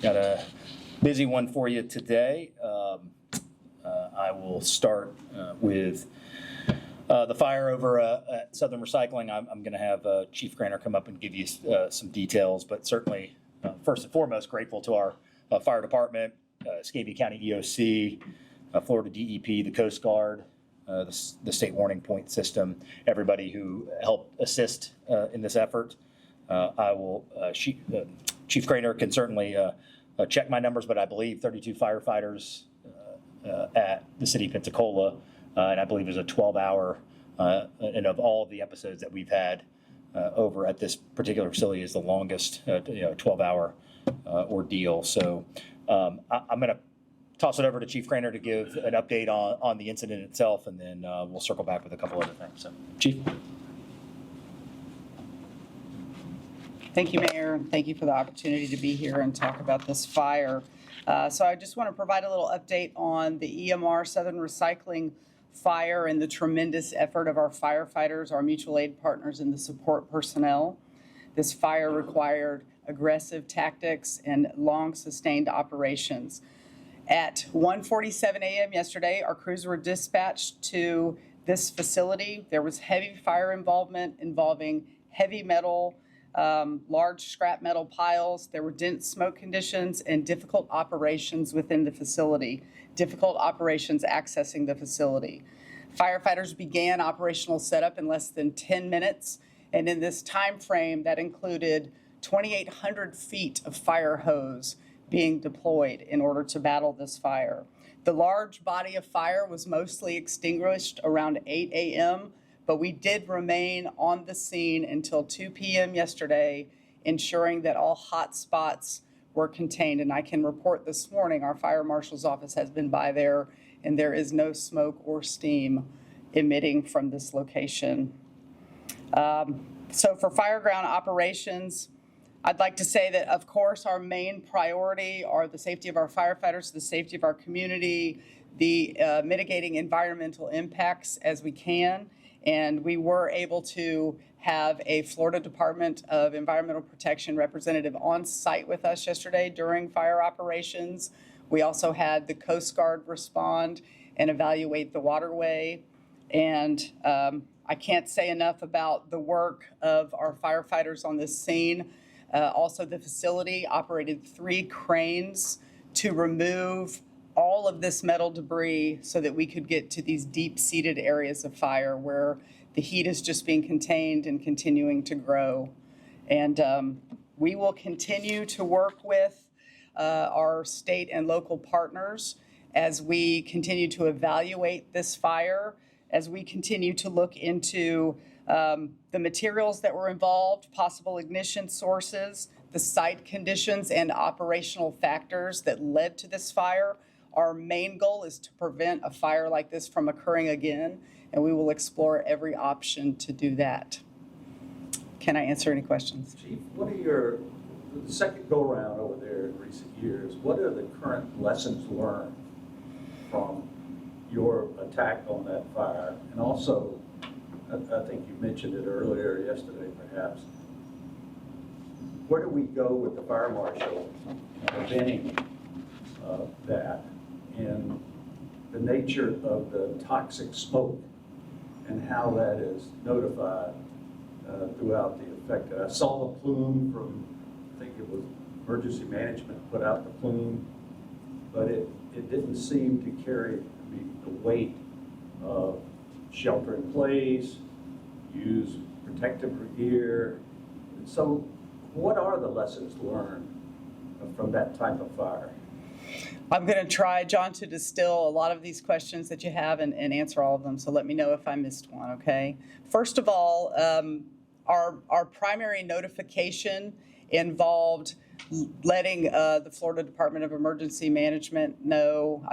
Got a busy one for you today. I will start with the fire over at Southern Recycling. I'm going to have Chief Grainer come up and give you some details, but certainly first and foremost grateful to our fire department, Scabie County EOC, Florida DEP, the Coast Guard, the state warning point system, everybody who helped assist in this effort. Chief Grainer can certainly check my numbers, but I believe 32 firefighters at the City of Pensacola, and I believe there's a 12-hour, and of all of the episodes that we've had over at this particular facility is the longest 12-hour ordeal. So I'm going to toss it over to Chief Grainer to give an update on the incident itself, and then we'll circle back with a couple other things. So, Chief. Thank you, Mayor, and thank you for the opportunity to be here and talk about this fire. So I just want to provide a little update on the EMR Southern Recycling fire and the tremendous effort of our firefighters, our mutual aid partners, and the support personnel. This fire required aggressive tactics and long sustained operations. At 1:47 a.m. yesterday, our crews were dispatched to this facility. There was heavy fire involvement involving heavy metal, large scrap metal piles. There were dense smoke conditions and difficult operations within the facility, difficult operations accessing the facility. Firefighters began operational setup in less than 10 minutes, and in this time frame, that included 2,800 feet of fire hose being deployed in order to battle this fire. The large body of fire was mostly extinguished around 8 a.m., but we did remain on the scene until 2 p.m. yesterday, ensuring that all hot spots were contained. And I can report this morning, our fire marshal's office has been by there, and there is no smoke or steam emitting from this location. So for fireground operations, I'd like to say that, of course, our main priority are the safety of our firefighters, the safety of our community, the mitigating environmental impacts as we can. And we were able to have a Florida Department of Environmental Protection representative on site with us yesterday during fire operations. We also had the Coast Guard respond and evaluate the waterway. And I can't say enough about the work of our firefighters on this scene. Also, the facility operated 3 cranes to remove all of this metal debris so that we could get to these deep-seated areas of fire where the heat is just being contained and continuing to grow. And we will continue to work with our state and local partners as we continue to evaluate this fire, as we continue to look into the materials that were involved, possible ignition sources, the site conditions and operational factors that led to this fire. Our main goal is to prevent a fire like this from occurring again, and we will explore every option to do that. Can I answer any questions? Chief, what are the second go-around over there in recent years, what are the current lessons learned from your attack on that fire? And also, I think you mentioned it earlier yesterday, perhaps, where do we go with the fire marshal preventing that? And the nature of the toxic smoke and how that is notified throughout the affected. I saw the plume from, I think it was emergency management put out the plume, but it didn't seem to carry the weight of shelter in place, use protective gear. So what are the lessons learned from that type of fire? I'm going to try, John, to distill a lot of these questions that you have and answer all of them. So let me know if I missed one, okay? First of all, our primary notification involved letting the Florida Department of Emergency Management know,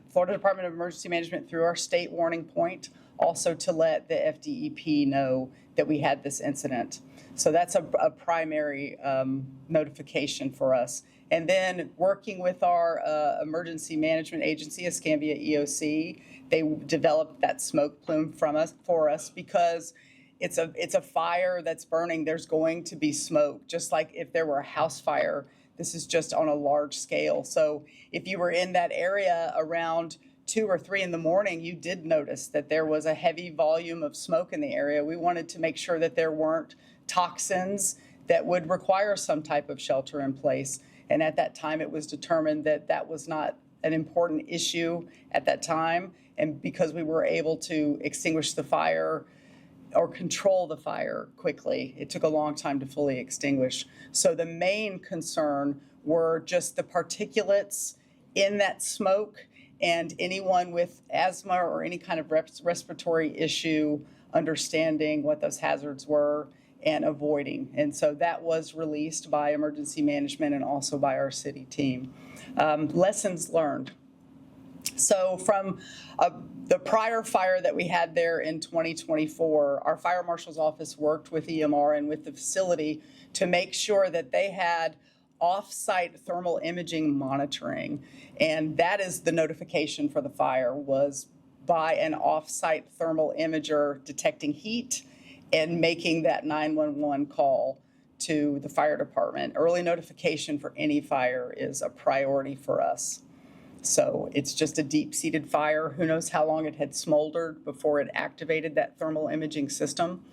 Florida Department of Emergency Management through our state warning point, also to let the FDEP know that we had this incident. So that's a primary notification for us. And then working with our emergency management agency, Escambia EOC, they developed that smoke plume for us because it's a fire that's burning. There's going to be smoke, just like if there were a house fire, This is just on a large scale. So if you were in that area around 2 or 3 in the morning, you did notice that there was a heavy volume of smoke in the area. We wanted to make sure that there weren't toxins that would require some type of shelter in place. And at that time, it was determined that that was not an important issue at that time. And because we were able to extinguish the fire or control the fire quickly, it took a long time to fully extinguish. So the main concern were just the particulates in that smoke, and anyone with asthma or any kind of respiratory issue understanding what those hazards were and avoiding. And so that was released by emergency management and also by our city team. Lessons learned. So from the prior fire that we had there in 2024, our fire marshal's office worked with EMR and with the facility to make sure that they had off-site thermal imaging monitoring. And that is the notification for the fire, was by an off-site thermal imager detecting heat and making that 911 call to the fire department. Early notification for any fire is a priority for us. So it's just a deep-seated fire. Who knows how long it had smoldered before it activated that thermal imaging system.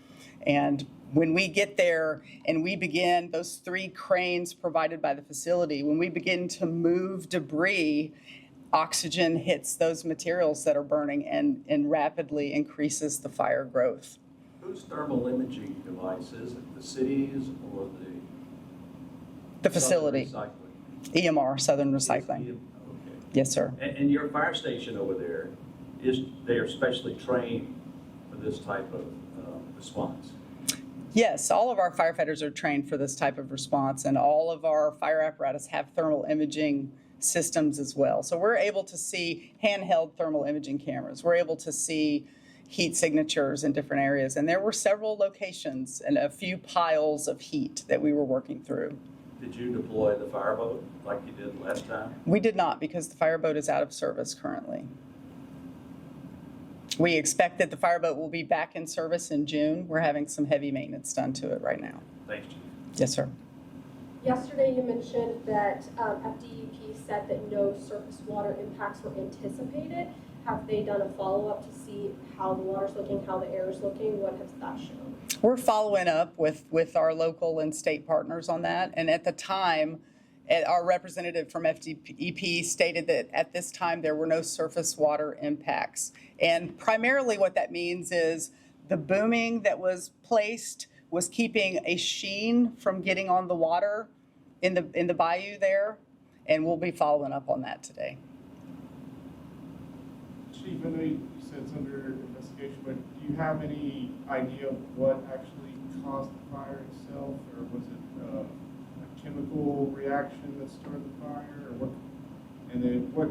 And when we get there and we begin, those 3 cranes provided by the facility, when we begin to move debris, oxygen hits those materials that are burning and rapidly increases the fire growth. Whose thermal imaging device is it? The city's or The facility. Southern Recycling? EMR, Southern Recycling. Okay. Yes, sir. And your fire station over there, they are specially trained for this type of response? Yes, all of our firefighters are trained for this type of response, and all of our fire apparatus have thermal imaging systems as well. So we're able to see handheld thermal imaging cameras. We're able to see heat signatures in different areas. And there were several locations and a few piles of heat that we were working through. Did you deploy the fireboat like you did last time? We did not, because the fireboat is out of service currently. We expect that the fireboat will be back in service in June. We're having some heavy maintenance done to it right now. Thanks, Chief. Yes, sir. Yesterday you mentioned that FDEP said that no surface water impacts were anticipated. Have they done a follow-up to see how the water's looking, how the air is looking? What has that shown? We're following up with our local and state partners on that. And at the time, our representative from FDEP stated that at this time there were no surface water impacts. And primarily what that means is the booming that was placed was keeping a sheen from getting on the water in the bayou there. And we'll be following up on that today. Chief, I know you said it's under investigation, but do you have any idea of what actually caused the fire itself, or was it a chemical reaction that started the fire, or what? And then what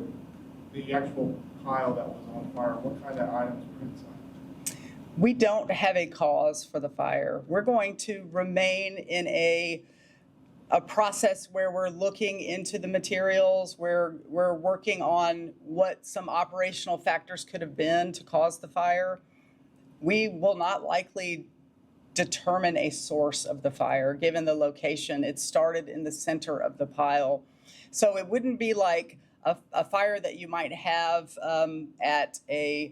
the actual pile that was on fire? What kind of items were inside? We don't have a cause for the fire. We're going to remain in a process where we're looking into the materials, where we're working on what some operational factors could have been to cause the fire. We will not likely determine a source of the fire, given the location. It started in the center of the pile. So it wouldn't be like a fire that you might have at a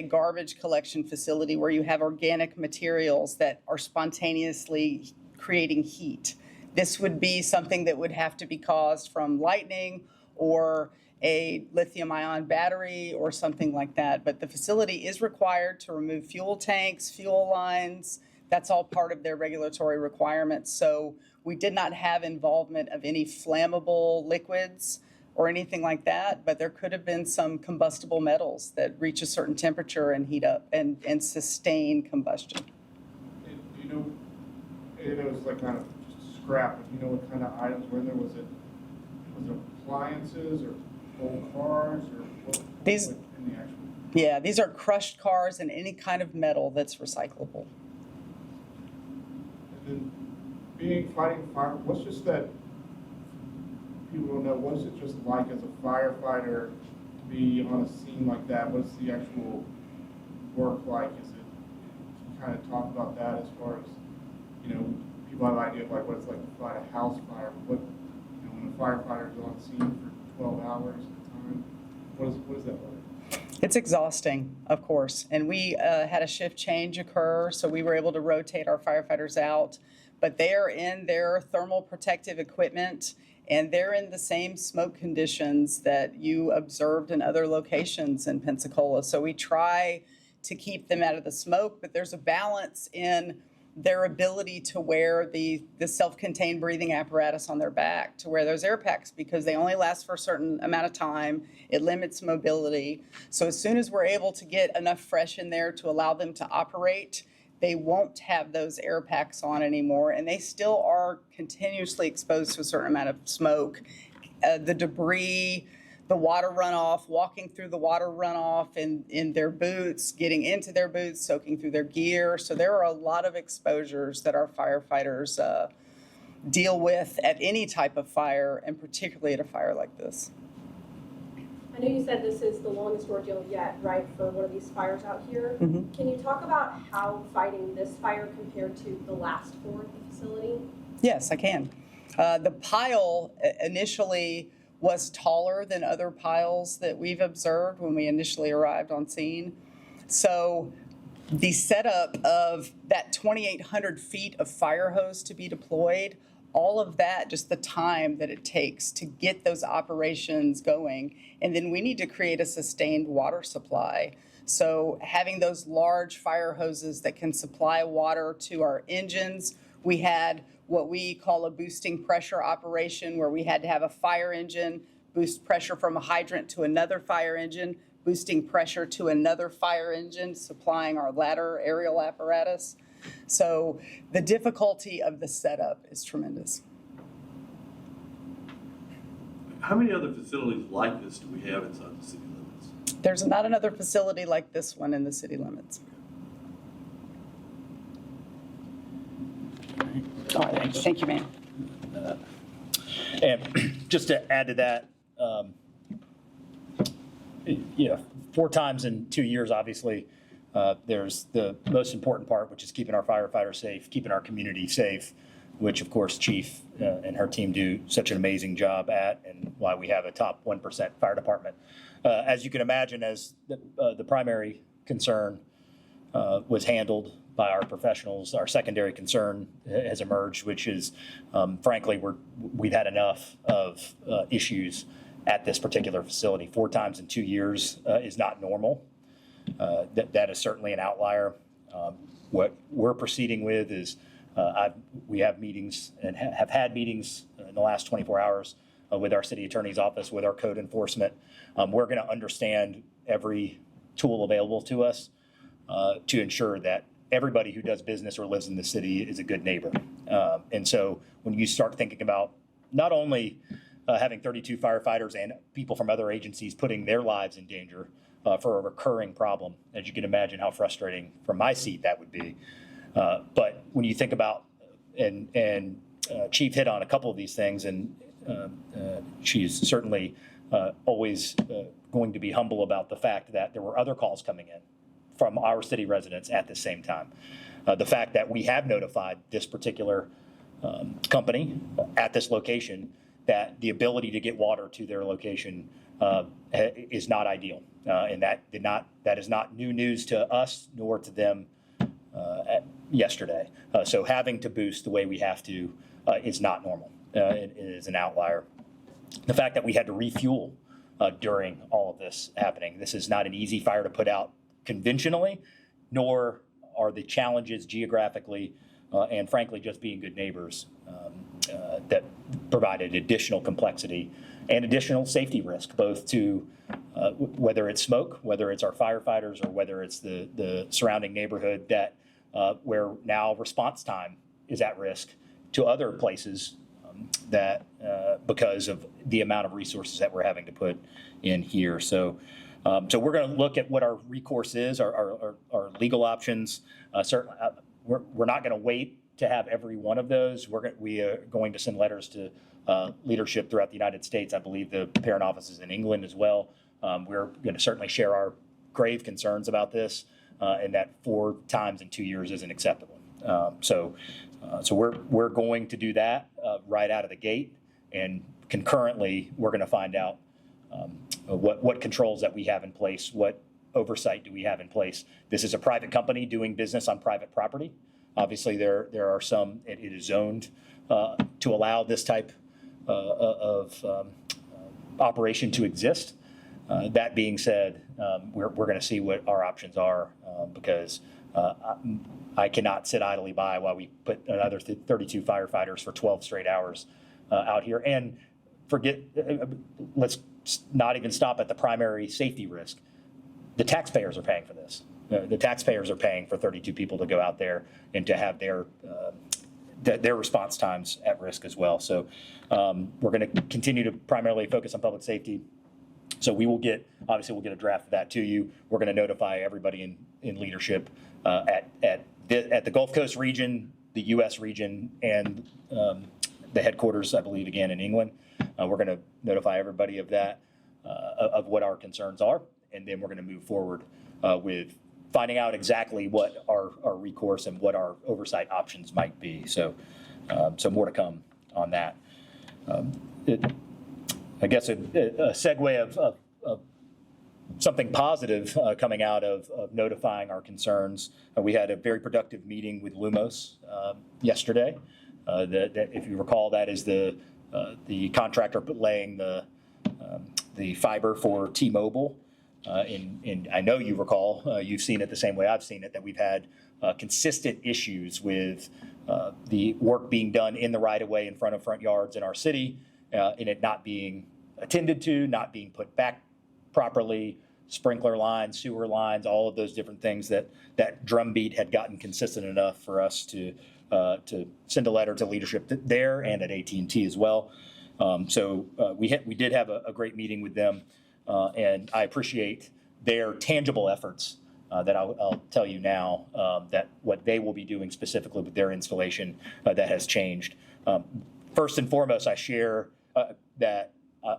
garbage collection facility where you have organic materials that are spontaneously creating heat. This would be something that would have to be caused from lightning or a lithium-ion battery or something like that. But the facility is required to remove fuel tanks, fuel lines. That's all part of their regulatory requirements. So we did not have involvement of any flammable liquids or anything like that, but there could have been some combustible metals that reach a certain temperature and heat up and sustain combustion. Do you know, it was like kind of scrap, but you know what kind of items were in there? Was it appliances or old cars, or what These, in the actual? Yeah, these are crushed cars and any kind of metal that's recyclable. And then fighting fire, what's just that, people don't know, what's it just like as a firefighter to be on a scene like that? What's the actual work like? Is it, can you kind of talk about that as far as, you know, people have an idea of like what it's like to fight a house fire, but what, you know, when when the firefighter's on scene for 12 hours at a time? What is that like? It's exhausting, of course, and we had a shift change occur, so we were able to rotate our firefighters out, but they're in their thermal protective equipment, and they're in the same smoke conditions that you observed in other locations in Pensacola. So we try to keep them out of the smoke, but there's a balance in their ability to wear the self-contained breathing apparatus on their back, to wear those air packs, because they only last for a certain amount of time. It limits mobility. So as soon as we're able to get enough fresh in there to allow them to operate, they won't have those air packs on anymore, and they still are continuously exposed to a certain amount of smoke. The debris, the water runoff, walking through the water runoff in their boots, getting into their boots, soaking through their gear. So there are a lot of exposures that our firefighters deal with at any type of fire, and particularly at a fire like this. I know you said this is the longest ordeal yet, right, for one of these fires out here. Mhm. Can you talk about how fighting this fire compared to the last four at the facility? Yes, I can. The pile initially was taller than other piles that we've observed when we initially arrived on scene. So the setup of that 2,800 feet of fire hose to be deployed, all of that, just the time that it takes to get those operations going. And then we need to create a sustained water supply. So having those large fire hoses that can supply water to our engines, we had what we call a boosting pressure operation, where we had to have a fire engine boost pressure from a hydrant to another fire engine, boosting pressure to another fire engine, supplying our ladder aerial apparatus. So the difficulty of the setup is tremendous. How many other facilities like this do we have inside the city limits? There's not another facility like this one in the city limits. All right, thank you, ma'am. And just to add to that, 4 times in 2 years, obviously, there's the most important part, which is keeping our firefighters safe, keeping our community safe, which of course Chief and her team do such an amazing job at, and why we have a top 1% fire department. As you can imagine, as the primary concern was handled by our professionals, our secondary concern has emerged, which is, frankly, we've had enough of issues at this particular facility. 4 times in 2 years is not normal. That is certainly an outlier. What we're proceeding with is we have meetings and have had meetings in the last 24 hours with our city attorney's office, with our code enforcement. We're going to understand every tool available to us to ensure that everybody who does business or lives in the city is a good neighbor. And so when you start thinking about not only having 32 firefighters and people from other agencies putting their lives in danger for a recurring problem, as you can imagine how frustrating from my seat that would be. But when you think about, and Chief hit on a couple of these things, and she's certainly always going to be humble about the fact that there were other calls coming in from our city residents at the same time. The fact that we have notified this particular company at this location that the ability to get water to their location is not ideal. And that is not new news to us nor to them yesterday. So having to boost the way we have to is not normal. It is an outlier. The fact that we had to refuel during all of this happening, this is not an easy fire to put out conventionally, nor are the challenges geographically and frankly just being good neighbors that provided additional complexity and additional safety risk, both to whether it's smoke, whether it's our firefighters, or whether it's the surrounding neighborhood that where now response time is at risk to other places that because of the amount of resources that we're having to put in here. So we're going to look at what our recourse is, our legal options. Certainly, we're not going to wait to have every one of those. We are going to send letters to leadership throughout the United States. I believe the parent office is in England as well. We're going to certainly share our grave concerns about this, and that 4 times in 2 years isn't acceptable. So we're going to do that right out of the gate and concurrently, we're going to find out what controls that we have in place, what oversight do we have in place. This is a private company doing business on private property. Obviously, there are some, it is zoned to allow this type of operation to exist. That being said, we're going to see what our options are because I cannot sit idly by while we put another 32 firefighters for 12 straight hours out here. And let's not even stop at the primary safety risk. The taxpayers are paying for this. The taxpayers are paying for 32 people to go out there and to have their response times at risk as well. So we're going to continue to primarily focus on public safety. So we'll get a draft of that to you. We're going to notify everybody in leadership at the Gulf Coast region, the U.S. region, and the headquarters, I believe, again in England. We're going to notify everybody of that, of what our concerns are, and then we're going to move forward with finding out exactly what our recourse and what our oversight options might be. So more to come on that. I guess a segue of something positive coming out of notifying our concerns. We had a very productive meeting with Lumos yesterday. That, if you recall, that is the contractor laying the fiber for T-Mobile. And I know you recall, you've seen it the same way I've seen it, that we've had consistent issues with the work being done in the right-of-way in front of front yards in our city, and it not being attended to, not being put back properly, sprinkler lines, sewer lines, all of those different things that drumbeat had gotten consistent enough for us to send a letter to leadership there and at AT&T as well. So we did have a great meeting with them, and I appreciate their tangible efforts that I'll tell you now that what they will be doing specifically with their installation that has changed. First and foremost, I share that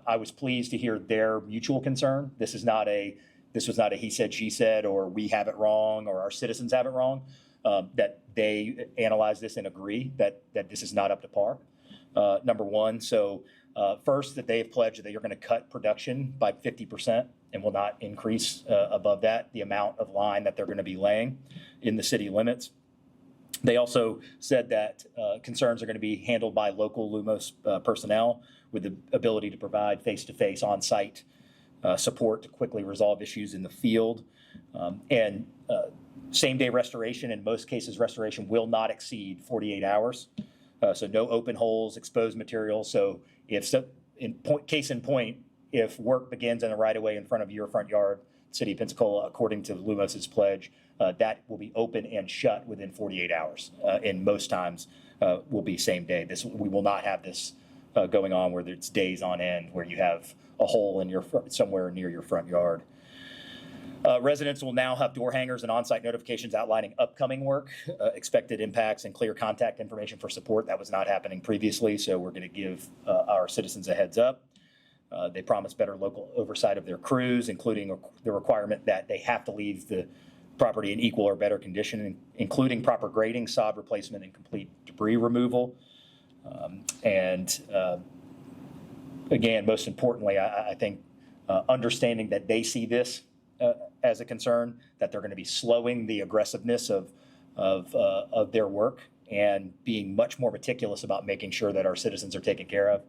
I was pleased to hear their mutual concern. This was not a he said, she said, or we have it wrong, or our citizens have it wrong. That they analyze this and agree that this is not up to par. Number one, so first, that they have pledged that you're going to cut production by 50% and will not increase above that the amount of line that they're going to be laying in the city limits. They also said that concerns are going to be handled by local Lumos personnel with the ability to provide face-to-face on-site support to quickly resolve issues in the field. And same-day restoration, in most cases, restoration will not exceed 48 hours. So no open holes, exposed material. So case in point, if work begins in the right-of-way in front of your front yard, City of Pensacola, according to Lumos's pledge, that will be open and shut within 48 hours. And most times will be same day. We will not have this going on where it's days on end where you have a hole in somewhere near your front yard. Residents will now have door hangers and on-site notifications outlining upcoming work, expected impacts, and clear contact information for support. That was not happening previously, so we're going to give our citizens a heads up. They promise better local oversight of their crews, including the requirement that they have to leave the property in equal or better condition, including proper grading, sod replacement, and complete debris removal. Again, most importantly, I think understanding that they see this as a concern, that they're going to be slowing the aggressiveness of their work and being much more meticulous about making sure that our citizens are taken care of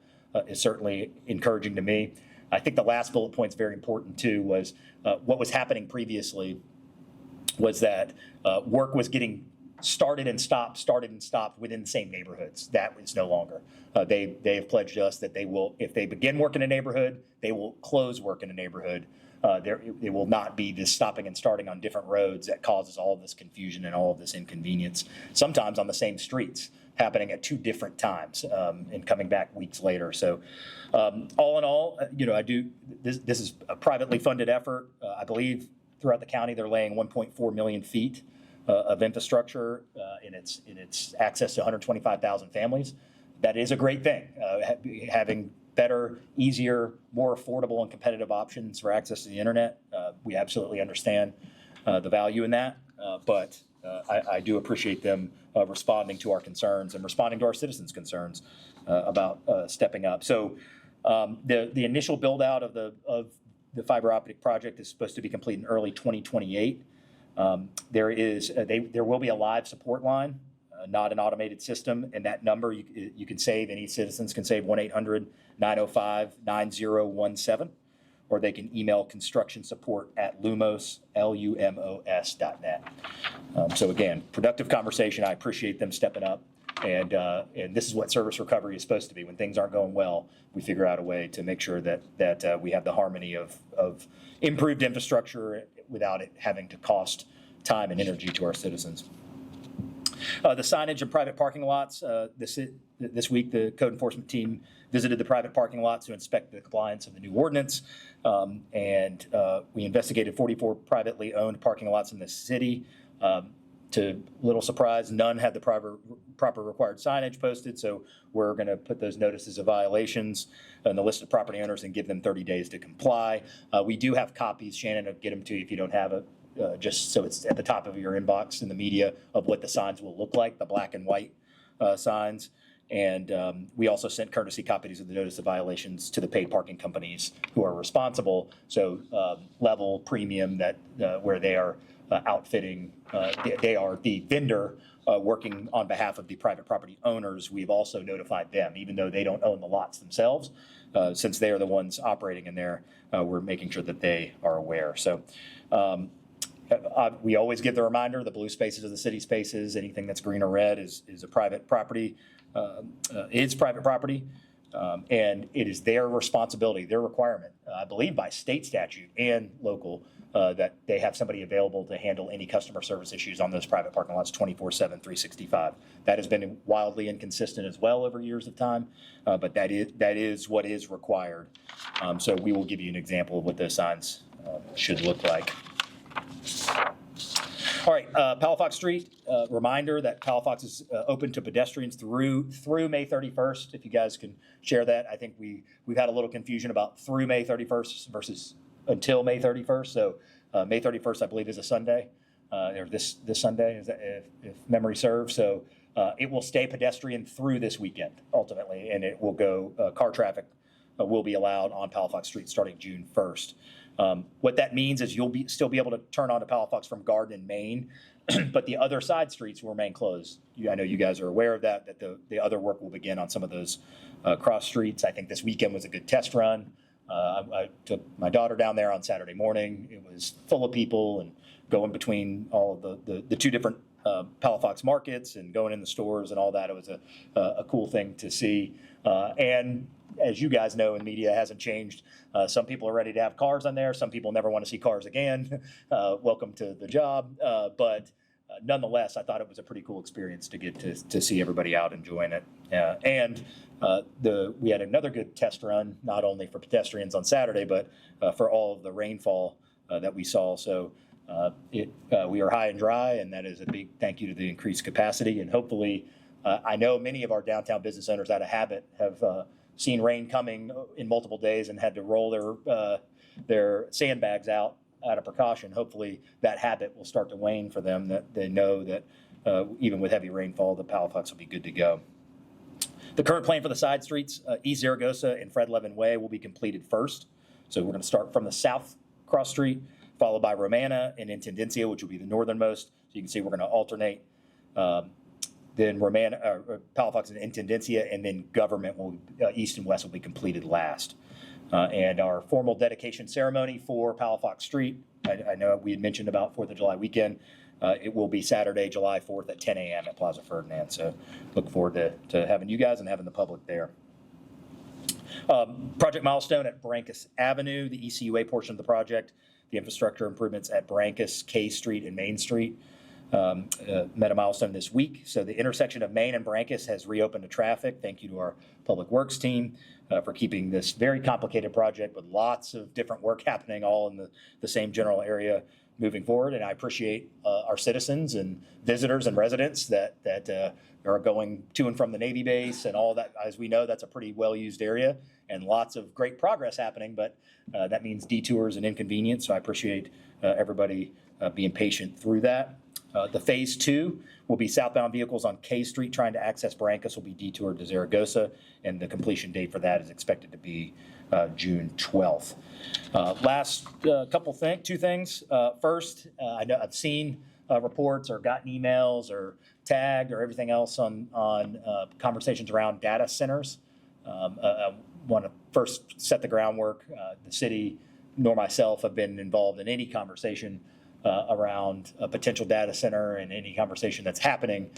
is certainly encouraging to me. I think the last bullet point is very important too, was what was happening previously was that work was getting started and stopped within the same neighborhoods. That is no longer. They have pledged us that they will, if they begin work in a neighborhood, they will close work in a neighborhood. It will not be this stopping and starting on different roads that causes all of this confusion and all of this inconvenience, sometimes on the same streets, happening at two different times and coming back weeks later. So all in all, this is a privately funded effort. I believe throughout the county, they're laying 1.4 million feet of infrastructure in its access to 125,000 families. That is a great thing. Having better, easier, more affordable and competitive options for access to the internet. We absolutely understand the value in that, but I do appreciate them responding to our concerns and responding to our citizens' concerns about stepping up. So The initial build out of the fiber optic project is supposed to be complete in early 2028. There will be a live support line, not an automated system, and that number you can save. Any citizens can save 1-800-905-9017, or they can email construction support at Lumos, LUMOS.net. So again, productive conversation. I appreciate them stepping up. And this is what service recovery is supposed to be. When things aren't going well, we figure out a way to make sure that we have the harmony of improved infrastructure without it having to cost time and energy to our citizens. The signage and private parking lots. This week, the code enforcement team visited the private parking lots to inspect the compliance of the new ordinance. We investigated 44 privately owned parking lots in the city. To little surprise, none had the proper required signage posted, so we're going to put those notices of violations on the list of property owners and give them 30 days to comply. We do have copies. Shannon will get them to you if you don't have it, just so it's at the top of your inbox in the media of what the signs will look like, the black and white signs. And we also sent courtesy copies of the notice of violations to the paid parking companies who are responsible. So level, premium, that where they are outfitting, they are the vendor working on behalf of the private property owners. We've also notified them, even though they don't own the lots themselves, since they are the ones operating in there. We're making sure that they are aware. So we always give the reminder: the blue spaces are the city spaces. Anything that's green or red is a private property. It's private property. And it is their responsibility, their requirement, I believe by state statute and local, that they have somebody available to handle any customer service issues on those private parking lots 24/7, 365. That has been wildly inconsistent as well over years of time, but that is what is required. So we will give you an example of what those signs should look like. All right, Palafox Street, reminder that Palafox is open to pedestrians through May 31st. If you guys can share that. I think we've had a little confusion about through May 31st versus until May 31st. So May 31st, I believe, is a Sunday, or this Sunday, is that, if memory serves. So it will stay pedestrian through this weekend, ultimately, and it will go, car traffic will be allowed on Palafox Street starting June 1st. What that means is you'll still be able to turn onto Palafox from Garden and Main, but the other side streets will remain closed. I know you guys are aware of that the other work will begin on some of those cross streets. I think this weekend was a good test run. I took my daughter down there on Saturday morning. It was full of people and going between all of the two different Palafox markets and going in the stores and all that. It was a cool thing to see. And as you guys know, in media, it hasn't changed. Some people are ready to have cars on there. Some people never want to see cars again. Welcome to the job. But nonetheless, I thought it was a pretty cool experience to get to see everybody out enjoying it. We had another good test run, not only for pedestrians on Saturday, but for all of the rainfall that we saw. So we are high and dry, and that is a big thank you to the increased capacity. And hopefully, I know many of our downtown business owners out of habit have seen rain coming in multiple days and had to roll their sandbags out of precaution. Hopefully that habit will start to wane for them, that they know that even with heavy rainfall, the Palafox will be good to go. The current plan for the side streets, East Zaragoza and Fred Levin Way, will be completed first. So we're going to start from the south cross street, followed by Romana and Intendencia, which will be the northernmost. So you can see we're going to alternate. Then Romana, Palafox and Intendencia, and then Government will east and west will be completed last. And our formal dedication ceremony for Palafox Street, I know we had mentioned about 4th of July weekend. It will be Saturday, July 4th at 10 a.m. at Plaza Ferdinand. So look forward to having you guys and having the public there. Project milestone at Barrancas Avenue, the ECUA portion of the project, the infrastructure improvements at Barrancas, K Street, and Main Street. Met a milestone this week. So the intersection of Main and Barrancas has reopened to traffic. Thank you to our Public Works team for keeping this very complicated project with lots of different work happening all in the same general area moving forward. And I appreciate our citizens and visitors and residents that are going to and from the Navy base and all that. As we know, that's a pretty well-used area and lots of great progress happening, but that means detours and inconvenience. So I appreciate everybody being patient through that. The phase 2 will be southbound vehicles on K Street trying to access Barrancas will be detoured to Zaragoza, and the completion date for that is expected to be June 12th. Last two things. First, I know I've seen reports or gotten emails or tagged or everything else on conversations around data centers. I want to first set the groundwork. The city nor myself have been involved in any conversation around a potential data center, and any conversation that's happening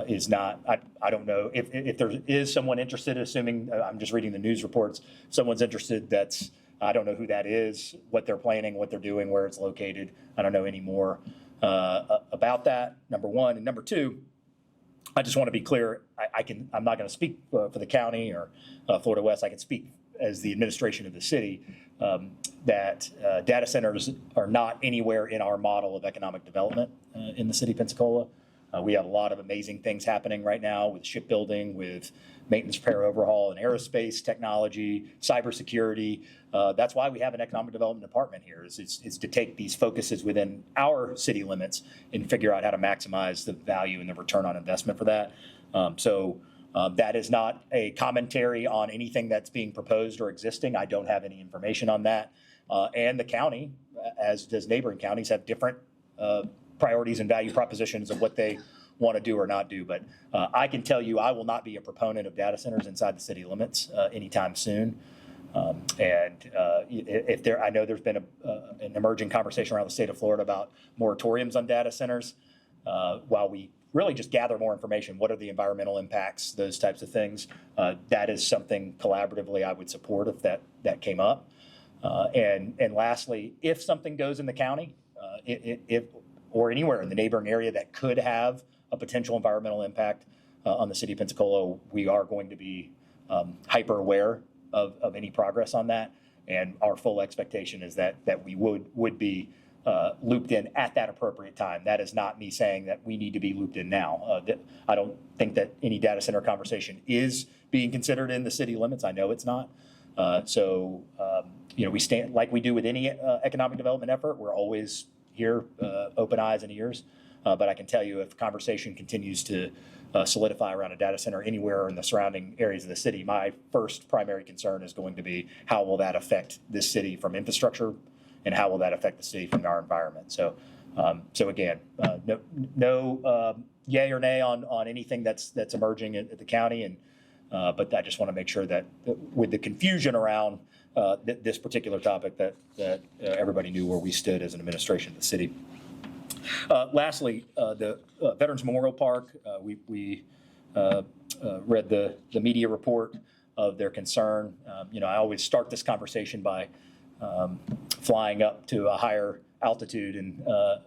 is not, I don't know if there is someone interested, assuming I'm just reading the news reports, someone's interested I don't know who that is, what they're planning, what they're doing, where it's located. I don't know any more about that, number one. And number two, I just want to be clear, I'm not going to speak for the county or Florida West. I can speak as the administration of the city that data centers are not anywhere in our model of economic development in the city of Pensacola. We have a lot of amazing things happening right now with shipbuilding, with maintenance, repair, overhaul, and aerospace technology, cybersecurity. That's why we have an economic development department here, is to take these focuses within our city limits and figure out how to maximize the value and the return on investment for that. That is not a commentary on anything that's being proposed or existing. I don't have any information on that. And the county, as does neighboring counties, have different priorities and value propositions of what they want to do or not do. But I can tell you I will not be a proponent of data centers inside the city limits anytime soon. I know there's been an emerging conversation around the state of Florida about moratoriums on data centers. While we really just gather more information, what are the environmental impacts, those types of things, that is something collaboratively I would support if that came up. And lastly, if something goes in the county, or anywhere in the neighboring area that could have a potential environmental impact on the city of Pensacola, we are going to be hyper aware of any progress on that. And our full expectation is that we would be looped in at that appropriate time. That is not me saying that we need to be looped in now. I don't think that any data center conversation is being considered in the city limits. I know it's not. We stand like we do with any economic development effort. We're always here, open eyes and ears. But I can tell you, if conversation continues to solidify around a data center anywhere in the surrounding areas of the city, my first primary concern is going to be how will that affect this city from infrastructure, and how will that affect the city from our environment. So again, no yay or nay on anything that's emerging at the county, and but I just want to make sure that with the confusion around this particular topic, that everybody knew where we stood as an administration of the city. Lastly, the Veterans Memorial Park, we read the media report of their concern. I always start this conversation by flying up to a higher altitude and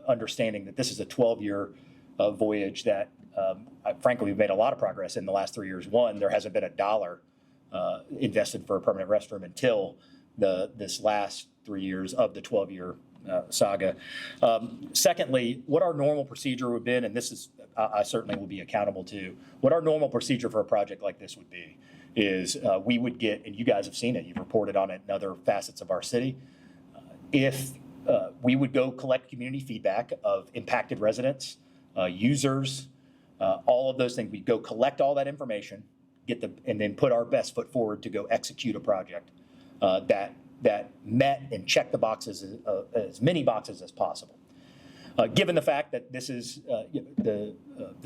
understanding that this is a 12-year voyage that, frankly, we've made a lot of progress in the last 3 years. One, there hasn't been a dollar invested for a permanent restroom until this last 3 years of the 12-year saga. Secondly, what our normal procedure would have been, and this is, I certainly will be accountable to, what our normal procedure for a project like this would be is we would get, and you guys have seen it, you've reported on it in other facets of our city, if we would go collect community feedback of impacted residents, users, all of those things. We'd go collect all that information, and then put our best foot forward to go execute a project that met and checked the boxes, as many boxes as possible. Given the fact that this is the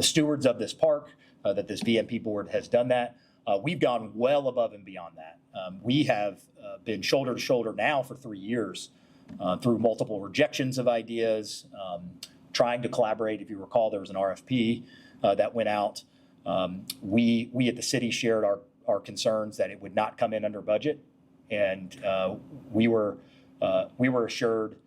stewards of this park, that this VMP board has done that, we've gone well above and beyond that. We have been shoulder to shoulder now for 3 years through multiple rejections of ideas, trying to collaborate. If you recall, there was an RFP that went out. We at the city shared our concerns that it would not come in under budget, and we were assured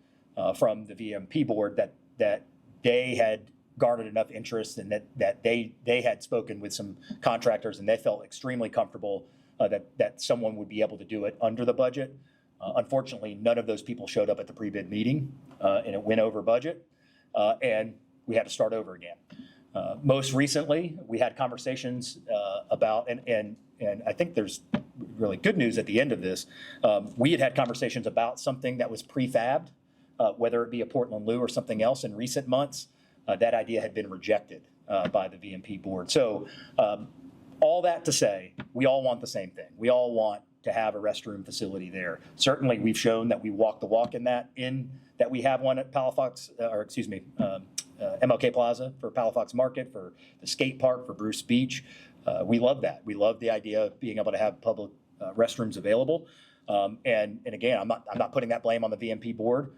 from the VMP board that they had garnered enough interest, and that they had spoken with some contractors, and they felt extremely comfortable that someone would be able to do it under the budget. Unfortunately, none of those people showed up at the pre-bid meeting, and it went over budget, and we had to start over again. Most recently, we had conversations about, and I think there's really good news at the end of this. We had conversations about something that was prefabbed, whether it be a Portland Loo or something else in recent months. that idea had been rejected by the VMP board. So all that to say, we all want the same thing. We all want to have a restroom facility there. Certainly, we've shown that we walk the walk in that we have one at Palafox, MLK Plaza for Palafox Market, for the skate park, for Bruce Beach. We love that. We love the idea of being able to have public restrooms available. And again, I'm not putting that blame on the VMP board.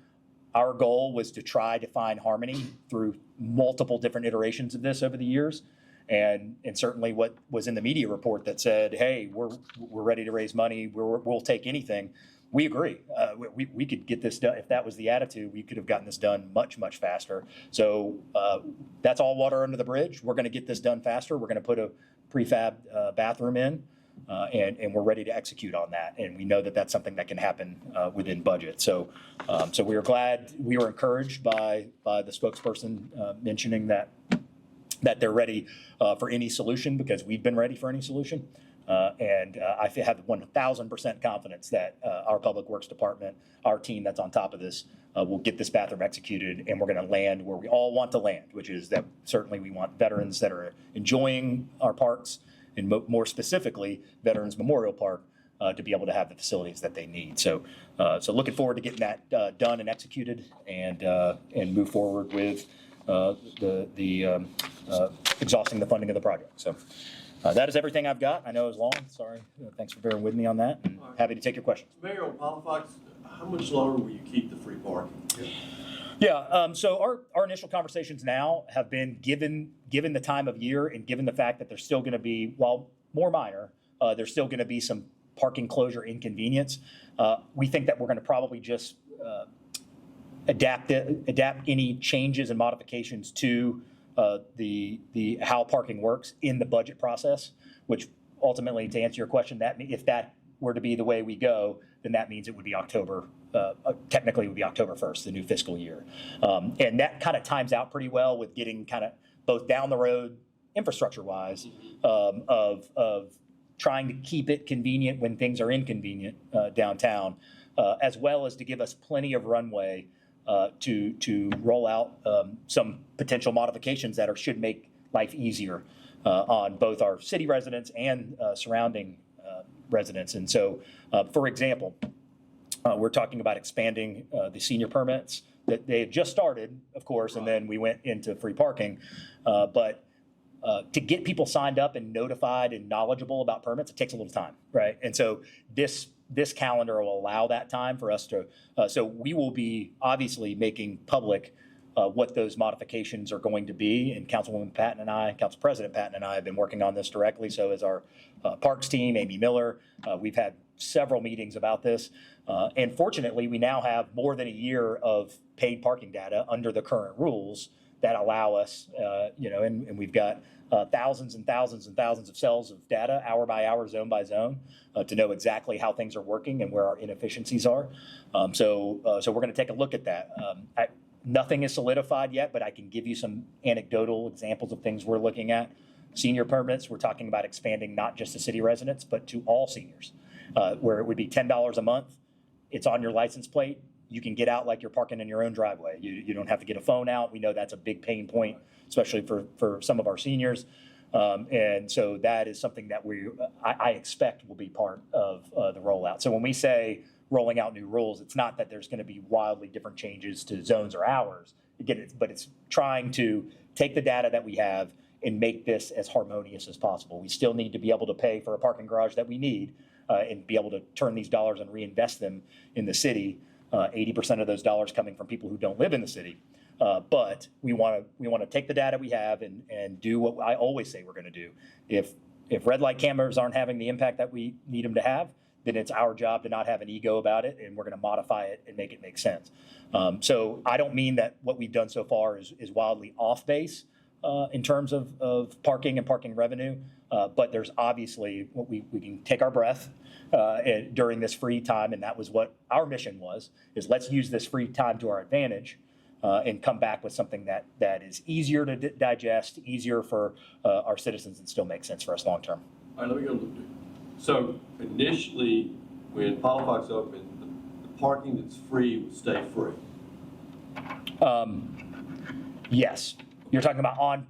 Our goal was to try to find harmony through multiple different iterations of this over the years. And certainly what was in the media report that said, hey, we're ready to raise money, we'll take anything. We agree. We could get this done. If that was the attitude, we could have gotten this done much, much faster. So that's all water under the bridge. We're going to get this done faster. We're going to put a prefab bathroom in, and we're ready to execute on that. And we know that that's something that can happen within budget. So we were glad, we were encouraged by the spokesperson mentioning that they're ready for any solution, because we've been ready for any solution. And I have 1,000% confidence that our Public Works Department, our team that's on top of this, will get this bathroom executed, and we're going to land where we all want to land, which is that certainly we want veterans that are enjoying our parks, and more specifically, Veterans Memorial Park, to be able to have the facilities that they need. So looking forward to getting that done and executed, and move forward with exhausting the funding of the project. So that is everything I've got. I know it was long. Sorry. Thanks for bearing with me on that. And happy to take your questions. Mayor, on Palafox, how much longer will you keep the free parking? Yeah. So our initial conversations now have been given the time of year, and given the fact that there's still going to be, while more minor, there's still going to be some parking closure inconvenience. We think that we're going to probably just adapt any changes and modifications to the how parking works in the budget process, which ultimately, to answer your question, that if that were to be the way we go, then that means it would be October. Technically, it would be October 1st, the new fiscal year, and that kind of times out pretty well with getting kind of both down the road infrastructure-wise of trying to keep it convenient when things are inconvenient downtown, as well as to give us plenty of runway to roll out some potential modifications that should make life easier on both our city residents and surrounding residents. And so, for example, we're talking about expanding the senior permits that they had just started, of course, and then we went into free parking. But to get people signed up and notified and knowledgeable about permits, it takes a little time, right? And so this calendar will allow that time for us to, so we will be obviously making public what those modifications are going to be. And Council President Patton and I have been working on this directly. So as our Parks team, Amy Miller, we've had several meetings about this. And fortunately, we now have more than a year of paid parking data under the current rules that allow us, and we've got thousands and thousands and thousands of cells of data, hour by hour, zone by zone, to know exactly how things are working and where our inefficiencies are. So we're going to take a look at that. Nothing is solidified yet, but I can give you some anecdotal examples of things we're looking at. Senior permits, we're talking about expanding not just to city residents, but to all seniors, where it would be $10 a month. It's on your license plate. You can get out like you're parking in your own driveway. You don't have to get a phone out. We know that's a big pain point, especially for some of our seniors. And so that is something that I expect will be part of the rollout. So when we say rolling out new rules, it's not that there's going to be wildly different changes to zones or hours, but it's trying to take the data that we have and make this as harmonious as possible. We still need to be able to pay for a parking garage that we need and be able to turn these dollars and reinvest them in the city. 80% of those dollars coming from people who don't live in the city. But we want to take the data we have and do what I always say we're going to do. If red light cameras aren't having the impact that we need them to have, then it's our job to not have an ego about it, and we're going to modify it and make it make sense. So I don't mean that what we've done so far is wildly off base in terms of parking and parking revenue, but there's obviously we can take our breath during this free time, and that was what our mission was, is let's use this free time to our advantage and come back with something that is easier to digest, easier for our citizens, and still makes sense for us long term. All right, let me go look. So initially, when Palafox opened, the parking that's free would stay free. Yes. You're talking about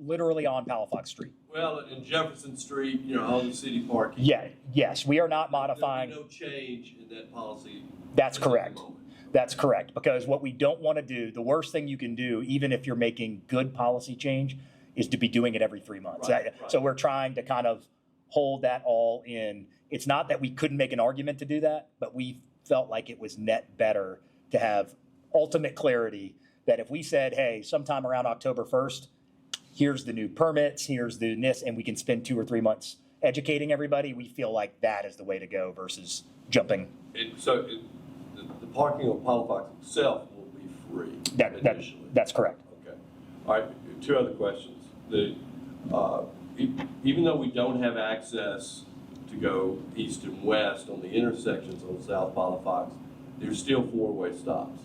literally on Palafox Street. Well, in Jefferson Street, all the city parking. Yeah, yes, we are not modifying. There'll be no change in that policy. That's at the correct. moment. That's correct, because what we don't want to do, the worst thing you can do, even if you're making good policy change, is to be doing it every 3 months. Right. So we're trying to kind of hold that all in. It's not that we couldn't make an argument to do that, but we felt like it was net better to have ultimate clarity that if we said, hey, sometime around October 1st, here's the new permits, here's the this, and we can spend 2 or 3 months educating everybody, we feel like that is the way to go versus jumping. The parking on Palafox itself will be free initially. That's correct. Okay. All right, 2 other questions. Even though we don't have access to go east and west on the intersections on South Palafox, there's still 4-way stops.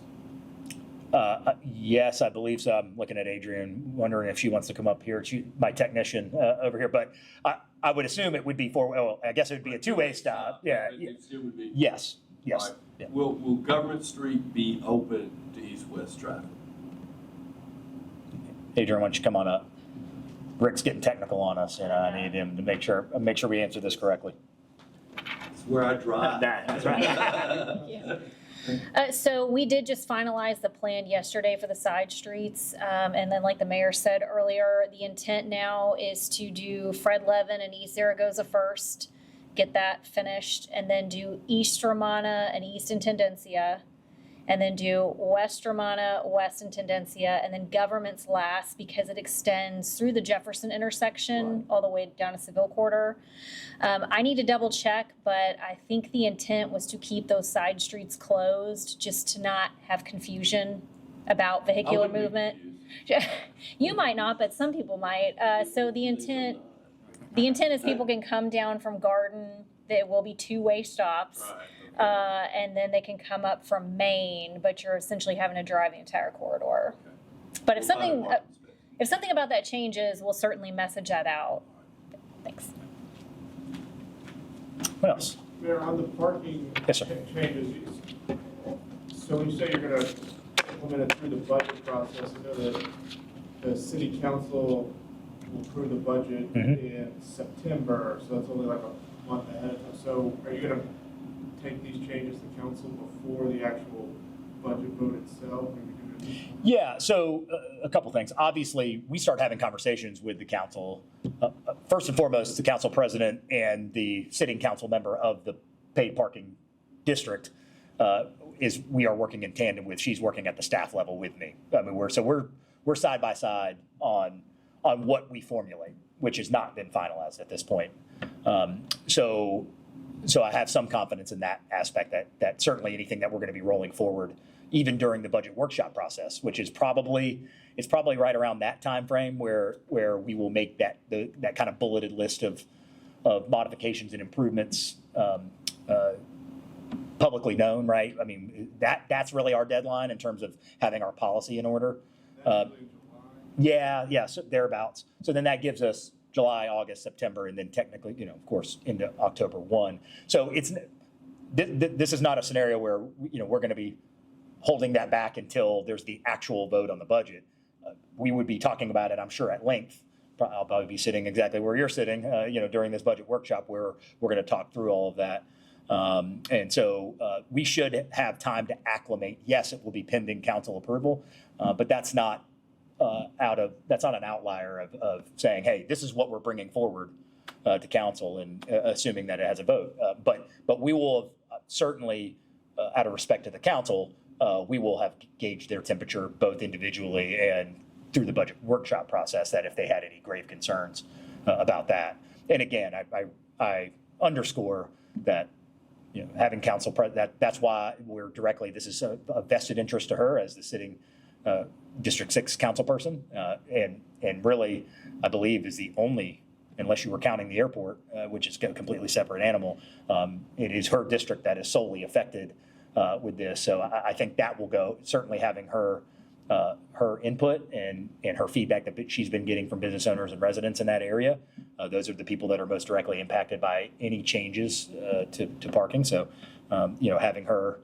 Yes, I believe so. I'm looking at Adrian, wondering if she wants to come up here. My technician over here, but I would assume it would be well, I guess it would be a 2-way stop. Yeah. It still would be. Yes. All right. Yeah. Will Government Street be open to east-west traffic? Adrian, why don't you come on up? Rick's getting technical on us, and I need him to make sure we answer this correctly. It's where I drive. That's right. So we did just finalize the plan yesterday for the side streets. And then like the mayor said earlier, the intent now is to do Fred Levin and East Zaragoza first, get that finished, and then do East Romana and East Intendencia, and then do West Romana, West Intendencia, and then Government's last because it extends through the Jefferson intersection all the way down to Seville Quarter. I need to double check, but I think the intent was to keep those side streets closed just to not have confusion about vehicular movement. You might not, but some people might. So the intent is people can come down from Garden. There will be 2-way stops. Right. And then they can come up from Maine, but you're essentially having to drive the entire corridor. Okay. But if something about that changes, we'll certainly message that out. Thanks. What else? Mayor, on the parking Yes, sir. changes, so when you say you're going to implement it through the budget process, I know that the city council will approve the budget in September, so that's only like a month ahead of time. So are you going to take these changes to council before the actual budget vote itself? Yeah, so a couple things. Obviously, we start having conversations with the council. First and foremost, the council president and the sitting council member of the paid parking district we are working in tandem with. She's working at the staff level with me. I mean, we're side by side on what we formulate, which has not been finalized at this point. So I have some confidence in that aspect that certainly anything that we're going to be rolling forward, even during the budget workshop process, which is probably right around that time frame where we will make that kind of bulleted list of modifications and improvements publicly known, right? I mean, that's really our deadline in terms of having our policy in order. Yeah, so thereabouts. So then that gives us July, August, September, and then technically, of course, into October 1. So this is not a scenario where, we're going to be holding that back until there's the actual vote on the budget. We would be talking about it, I'm sure, at length. I'll probably be sitting exactly where you're sitting, during this budget workshop where we're going to talk through all of that. And so we should have time to acclimate. Yes, it will be pending council approval, but that's not an outlier of saying, hey, this is what we're bringing forward to council and assuming that it has a vote. But we will have certainly, out of respect to the council, we will have gauged their temperature both individually and through the budget workshop process, that if they had any grave concerns about that. And again, I underscore that, having council, that's why this is a vested interest to her as the sitting District 6 council person, and really, I believe, is the only, unless you were counting the airport, which is a completely separate animal, it is her district that is solely affected with this. So I think that will go, certainly having her input and her feedback that she's been getting from business owners and residents in that area. Those are the people that are most directly impacted by any changes to parking. So, having her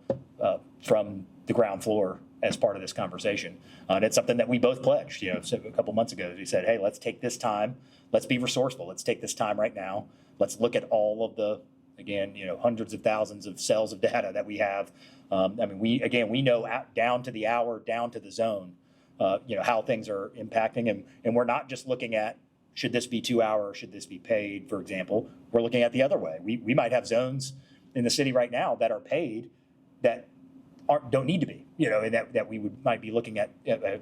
from the ground floor as part of this conversation. And it's something that we both pledged, so a couple months ago. We said, hey, let's take this time. Let's be resourceful. Let's take this time right now. Let's look at all of the, again, hundreds of thousands of cells of data that we have. We know down to the hour, down to the zone, how things are impacting. And we're not just looking at, should this be 2 hour or should this be paid, for example. We're looking at the other way. We might have zones in the city right now that are paid that don't need to be, and that we might be looking at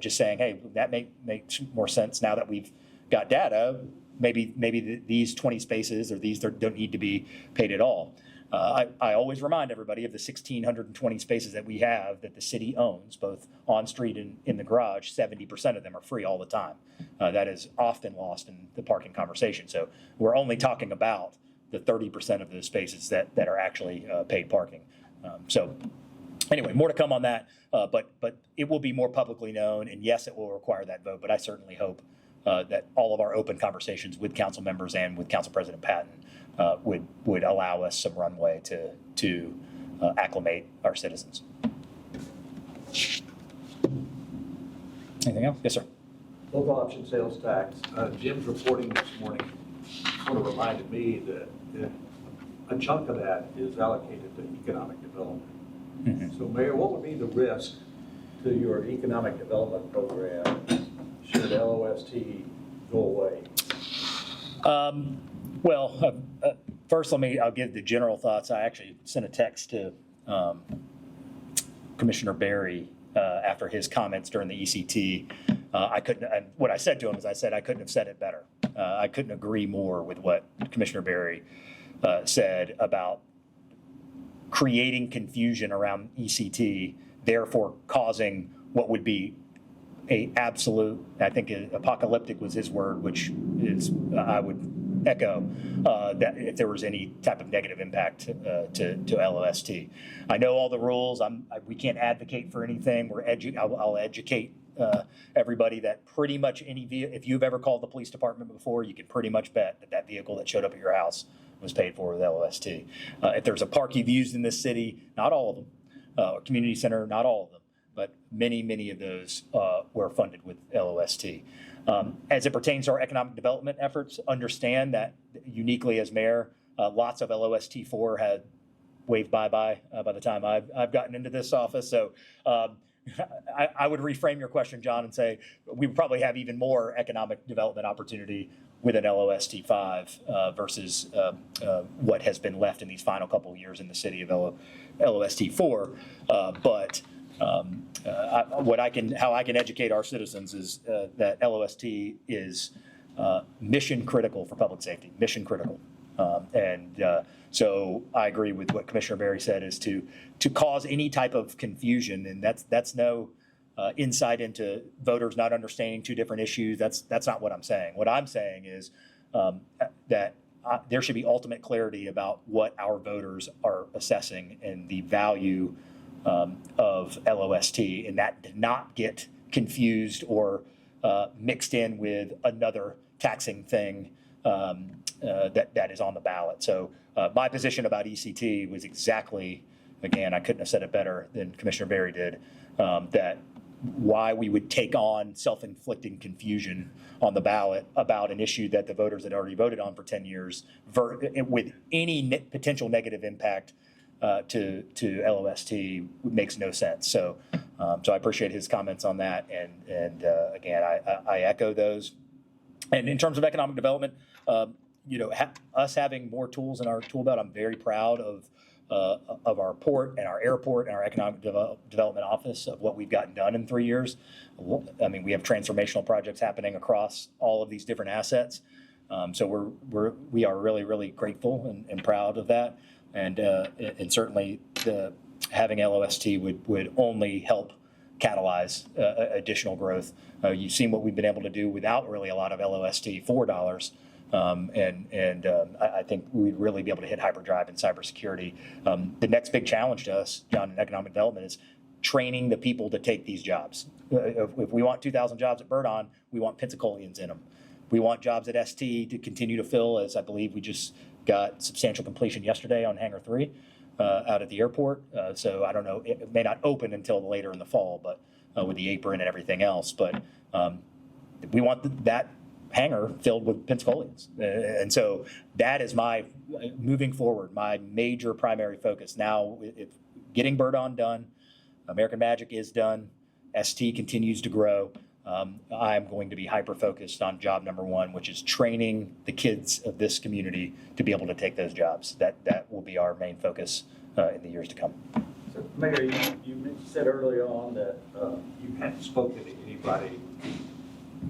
just saying, hey, that makes more sense now that we've got data. Maybe these 20 spaces or these don't need to be paid at all. I always remind everybody of the 1,620 spaces that we have that the city owns, both on street and in the garage. 70% of them are free all the time. That is often lost in the parking conversation. So we're only talking about the 30% of those spaces that are actually paid parking. So anyway, more to come on that, but it will be more publicly known, and yes, it will require that vote, but I certainly hope that all of our open conversations with council members and with Council President Patton would allow us some runway to acclimate our citizens. Anything else? Yes, sir. Local option sales tax. Jim's reporting this morning sort of reminded me that a chunk of that is allocated to economic development. Mm-hmm. So, Mayor, what would be the risk to your economic development program should LOST go away? First, I'll give the general thoughts. I actually sent a text to Commissioner Barry after his comments during the ECT. What I said to him is I couldn't have said it better. I couldn't agree more with what Commissioner Barry said about creating confusion around ECT, therefore causing what would be absolute, I think apocalyptic was his word, which is, I would echo, that if there was any type of negative impact to LOST. I know all the rules. We can't advocate for anything. I'll educate everybody that pretty much if you've ever called the police department before, you can pretty much bet that vehicle that showed up at your house was paid for with LOST. If there's a park you've used in this city, not all of them, or community center, not all of them, but many of those were funded with LOST. As it pertains to our economic development efforts, understand that uniquely as mayor, lots of LOST4 had waved bye-bye by the time I've gotten into this office. So I would reframe your question, John, and say we probably have even more economic development opportunity with an LOST5 versus what has been left in these final couple of years in the city of LOST4. How I can educate our citizens is that LOST is mission critical for public safety, mission critical. So I agree with what Commissioner Barry said, is to cause any type of confusion, and that's no insight into voters not understanding two different issues. That's not what I'm saying. What I'm saying is that there should be ultimate clarity about what our voters are assessing and the value of LOST, and that did not get confused or mixed in with another taxing thing that is on the ballot. So my position about ECT was exactly, again, I couldn't have said it better than Commissioner Barry did, that why we would take on self-inflicting confusion on the ballot about an issue that the voters had already voted on for 10 years with any potential negative impact to LOST makes no sense. So I appreciate his comments on that, and again, I echo those. And in terms of economic development, us having more tools in our tool belt, I'm very proud of our port and our airport and our economic development office of what we've gotten done in 3 years. I mean, we have transformational projects happening across all of these different assets. So we are really grateful and proud of that. And certainly having LOST would only help catalyze additional growth. You've seen what we've been able to do without really a lot of LOST $4. I think we'd really be able to hit hyperdrive and cybersecurity. The next big challenge to us, John, in economic development is training the people to take these jobs. If we want 2,000 jobs at Birdon, we want Pensacolians in them. We want jobs at ST to continue to fill, as I believe we just got substantial completion yesterday on Hangar 3. out at the airport. So I don't know, it may not open until later in the fall, but with the apron and everything else. But we want that hangar filled with Pensacolians. And so that is my, moving forward, my major primary focus. Now, if getting Bird On done, American Magic is done, ST continues to grow. I'm going to be hyper-focused on job number one, which is training the kids of this community to be able to take those jobs. That will be our main focus in the years to come. So, Mayor, you said early on that you hadn't spoken to anybody,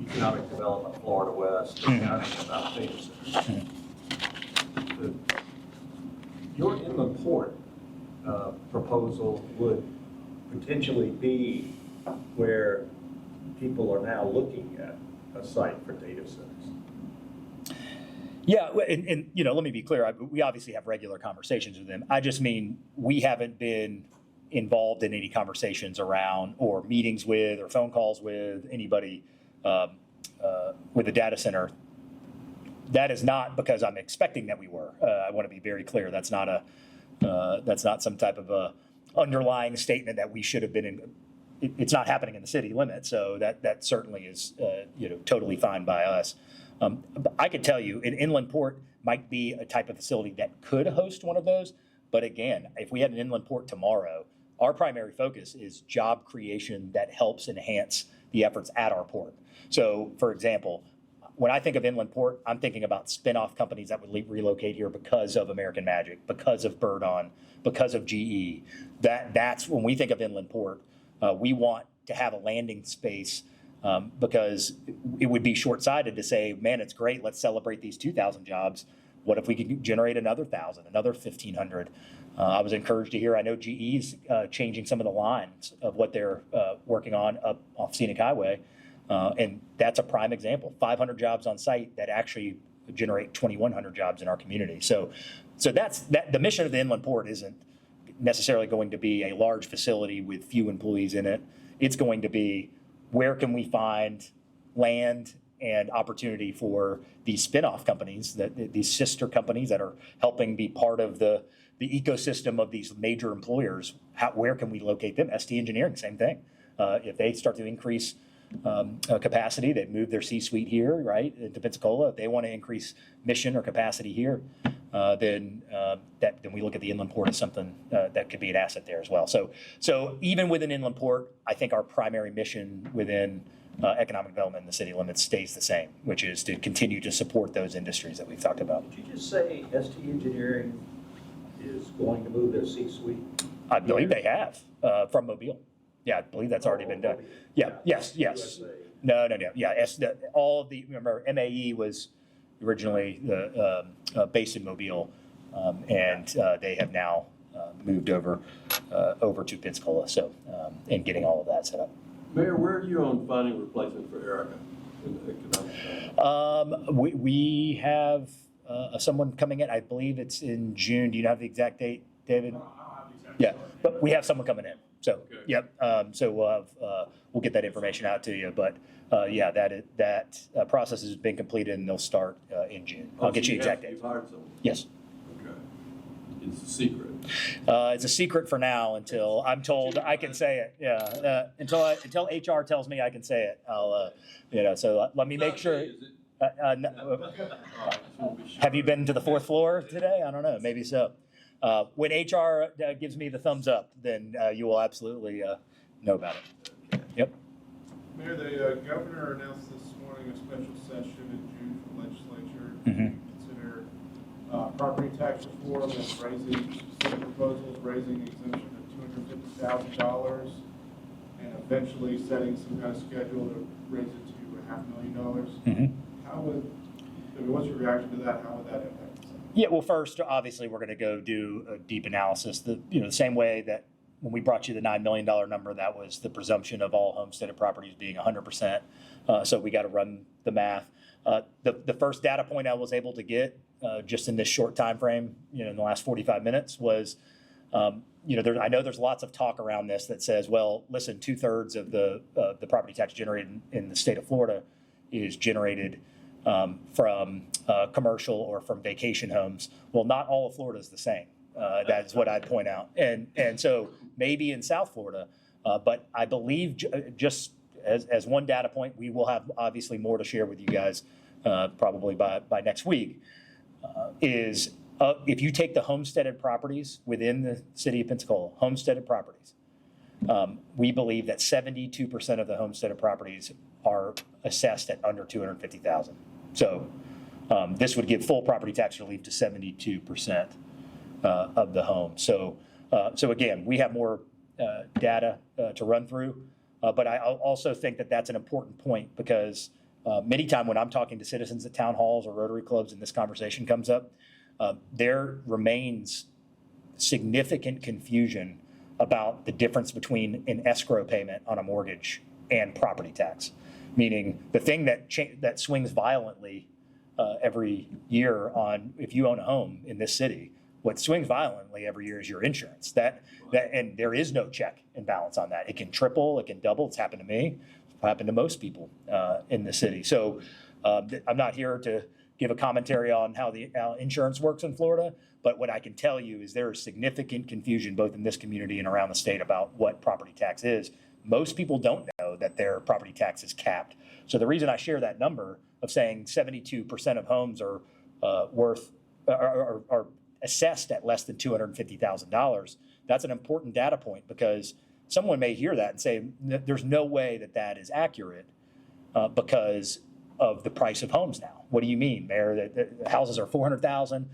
Economic Development Florida West, or county about data centers. Your inland port proposal would potentially be where people are now looking at a site for data centers. Yeah, and let me be clear. We obviously have regular conversations with them. I just mean we haven't been involved in any conversations around or meetings with or phone calls with anybody with a data center. That is not because I'm expecting that we were. I want to be very clear. That's not some type of a underlying statement that we should have been in. It's not happening in the city limits, so that certainly is totally fine by us. But I could tell you, an inland port might be a type of facility that could host one of those. But again, if we had an inland port tomorrow, our primary focus is job creation that helps enhance the efforts at our port. So, for example, when I think of inland port, I'm thinking about spin-off companies that would relocate here because of American Magic, because of Bird On, because of GE. That's when we think of inland port. We want to have a landing space because it would be short-sighted to say, man, it's great, let's celebrate these 2,000 jobs. What if we could generate another 1,000, another 1,500? I was encouraged to hear, I know GE's changing some of the lines of what they're working on up off Scenic Highway. And that's a prime example, 500 jobs on site that actually generate 2,100 jobs in our community. So that's the mission of the inland port isn't necessarily going to be a large facility with few employees in it. It's going to be, where can we find land and opportunity for these spin-off companies, these sister companies that are helping be part of the ecosystem of these major employers? Where can we locate them? ST Engineering, same thing. If they start to increase capacity, they move their C-suite here, right, into Pensacola. If they want to increase mission or capacity here, then we look at the inland port as something that could be an asset there as well. So even with an inland port, I think our primary mission within economic development in the city limits stays the same, which is to continue to support those industries that we've talked about. Did you just say ST Engineering is going to move their C-suite? I believe they have from Mobile. Yeah, I believe that's already been done. Yeah, yes. USA. No. Yeah, all of the, remember, MAE was originally based in Mobile, and they have now moved over to Pensacola. So, and getting all of that set up. Mayor, where are you on finding replacement for Erica in the economic development? We have someone coming in. I believe it's in June. Do you have the exact date, David? Yeah, but we have someone coming in. So, Okay. Yep. So we'll get that information out to you. But yeah, that process has been completed and they'll start in June. I'll get you exact date. You've hired someone? Yes. Okay. It's a secret. It's a secret for now until I'm told I can say it. Yeah. Until HR tells me I can say it, I'll So let me make sure. No. Have you been to the fourth floor today? I don't know. Maybe so. When HR gives me the thumbs up, then you will absolutely know about it. Yep. Mayor, the governor announced this morning a special session in June for the legislature Mhm. to consider property tax reform and raising specific proposals, raising exemption to $250,000 and eventually setting some kind of schedule to raise it to $500,000. Mhm. What's your reaction to that? How would that impact? Yeah, well, first, obviously, we're going to go do a deep analysis. The same way that when we brought you the $9 million number, that was the presumption of all homesteaded properties being 100%. So we got to run the math. The first data point I was able to get just in this short time frame, in the last 45 minutes, was, I know there's lots of talk around this that says, well, listen, 2/3 of the property tax generated in the state of Florida is generated from commercial or from vacation homes. Well, not all of Florida is the same. That's what I'd point out. And so maybe in South Florida, but I believe just as one data point, we will have obviously more to share with you guys probably by next week, is if you take the homesteaded properties within the city of Pensacola, homesteaded properties, we believe that 72% of the homesteaded properties are assessed at under $250,000. So this would give full property tax relief to 72% of the home. So again, we have more data to run through, but I also think that that's an important point because many times when I'm talking to citizens at town halls or Rotary clubs and this conversation comes up, there remains significant confusion about the difference between an escrow payment on a mortgage and property tax. Meaning the thing that swings violently every year on if you own a home in this city, what swings violently every year is your insurance. And there is no check and balance on that. It can triple, it can double. It's happened to me. It's happened to most people in the city. So I'm not here to give a commentary on how insurance works in Florida, but what I can tell you is there is significant confusion both in this community and around the state about what property tax is. Most people don't know that their property tax is capped. So the reason I share that number of saying 72% of homes are are assessed at less than $250,000, that's an important data point because someone may hear that and say, there's no way that is accurate because of the price of homes now. What do you mean, Mayor? The houses are $400,000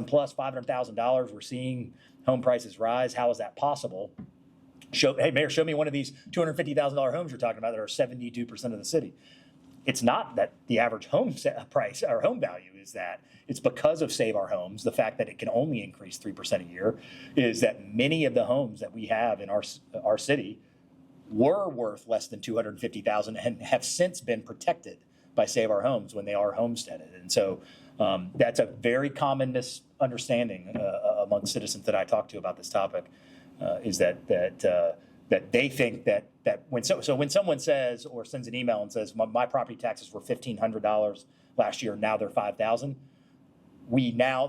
plus, $500,000. We're seeing home prices rise. How is that possible? Hey, Mayor, show me one of these $250,000 homes you're talking about that are 72% of the city. It's not that the average home price or home value is that. It's because of Save Our Homes, the fact that it can only increase 3% a year, is that many of the homes that we have in our city were worth less than $250,000 and have since been protected by Save Our Homes when they are homesteaded. And so that's a very common misunderstanding among citizens that I talk to about this topic, is that they think that when someone says or sends an email and says my property taxes were $1,500 last year, now they're $5,000.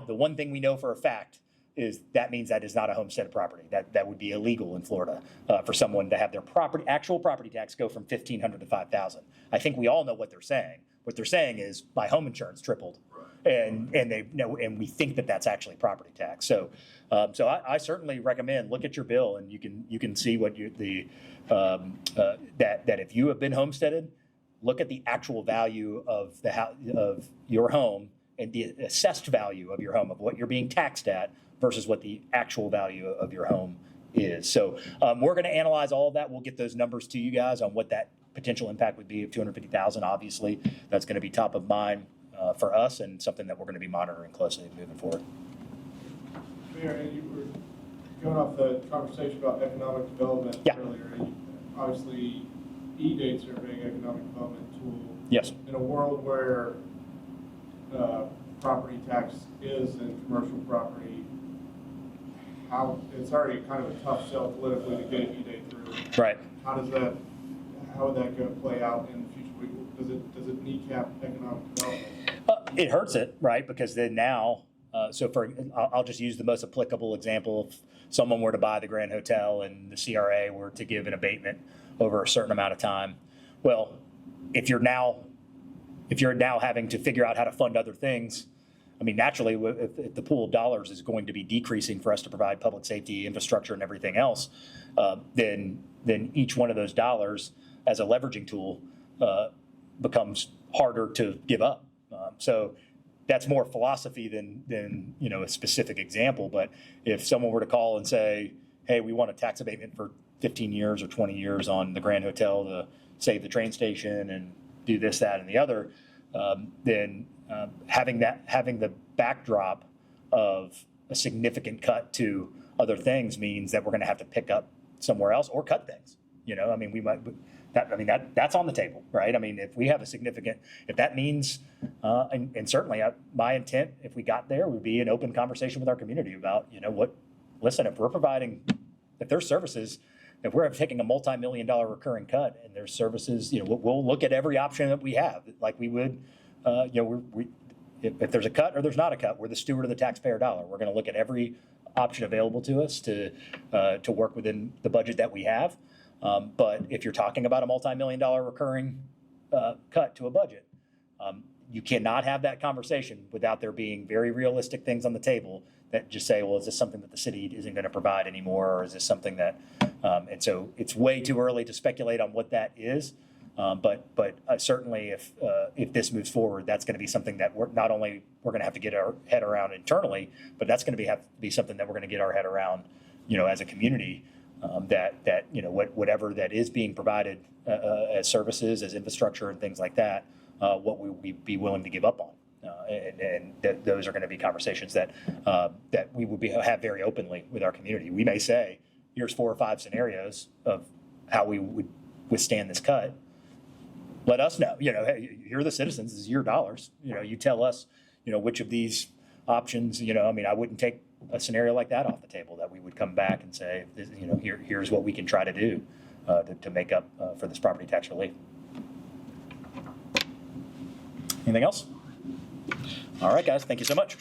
The one thing we know for a fact is that means that is not a homesteaded property. That would be illegal in Florida for someone to have their actual property tax go from $1,500 to $5,000. I think we all know what they're saying. What they're saying is my home insurance tripled, and they know, and we think that that's actually property tax. So I certainly recommend look at your bill, and you can see what that if you have been homesteaded, look at the actual value of of your home and the assessed value of your home, of what you're being taxed at versus what the actual value of your home is. So we're going to analyze all of that. We'll get those numbers to you guys on what that potential impact would be of $250,000. Obviously, that's going to be top of mind for us and something that we're going to be monitoring closely moving forward. Mayor, you were going off the conversation about economic development earlier. Obviously, e-dates are a big economic development tool. Yes. In a world where property tax is in commercial property, it's already kind of a tough sell politically to get an e-date through. Right. How would that go play out in the future? Does it kneecap economic development? It hurts it, right? Because then now, I'll just use the most applicable example. If someone were to buy the Grand Hotel and the CRA were to give an abatement over a certain amount of time, well, if you're now having to figure out how to fund other things, I mean, naturally, if the pool of dollars is going to be decreasing for us to provide public safety, infrastructure, and everything else, then each one of those dollars as a leveraging tool becomes harder to give up. So that's more philosophy than a specific example. But if someone were to call and say, hey, we want a tax abatement for 15 years or 20 years on the Grand Hotel to save the train station and do this, that, and the other, then having the backdrop of a significant cut to other things means that we're going to have to pick up somewhere else or cut things. I mean, that's on the table, right? I mean, if we have if that means, and certainly my intent, if we got there, would be an open conversation with our community about, listen, if there's services, if we're taking a multi-million-dollar recurring cut and there's services, we'll look at every option that we have, like we would, if there's a cut or there's not a cut, we're the steward of the taxpayer dollar. We're going to look at every option available to us to work within the budget that we have. But if you're talking about a multi-million-dollar recurring cut to a budget, you cannot have that conversation without there being very realistic things on the table that just say, well, is this something that the city isn't going to provide anymore, or is this something that, and so it's way too early to speculate on what that is. But certainly if this moves forward, that's going to be something that we're going to have to get our head around internally, but that's going to have to be something that we're going to get our head around, as a community, that whatever that is being provided as services, as infrastructure and things like that, what we would be willing to give up on. And those are going to be conversations that we would have very openly with our community. We may say, here's 4 or 5 scenarios of how we would withstand this cut. Let us know, hey, you're the citizens, this is your dollars. You tell us, which of these options, I wouldn't take a scenario like that off the table, that we would come back and say, here's what we can try to do to make up for this property tax relief. Anything else? All right, guys, thank you so much.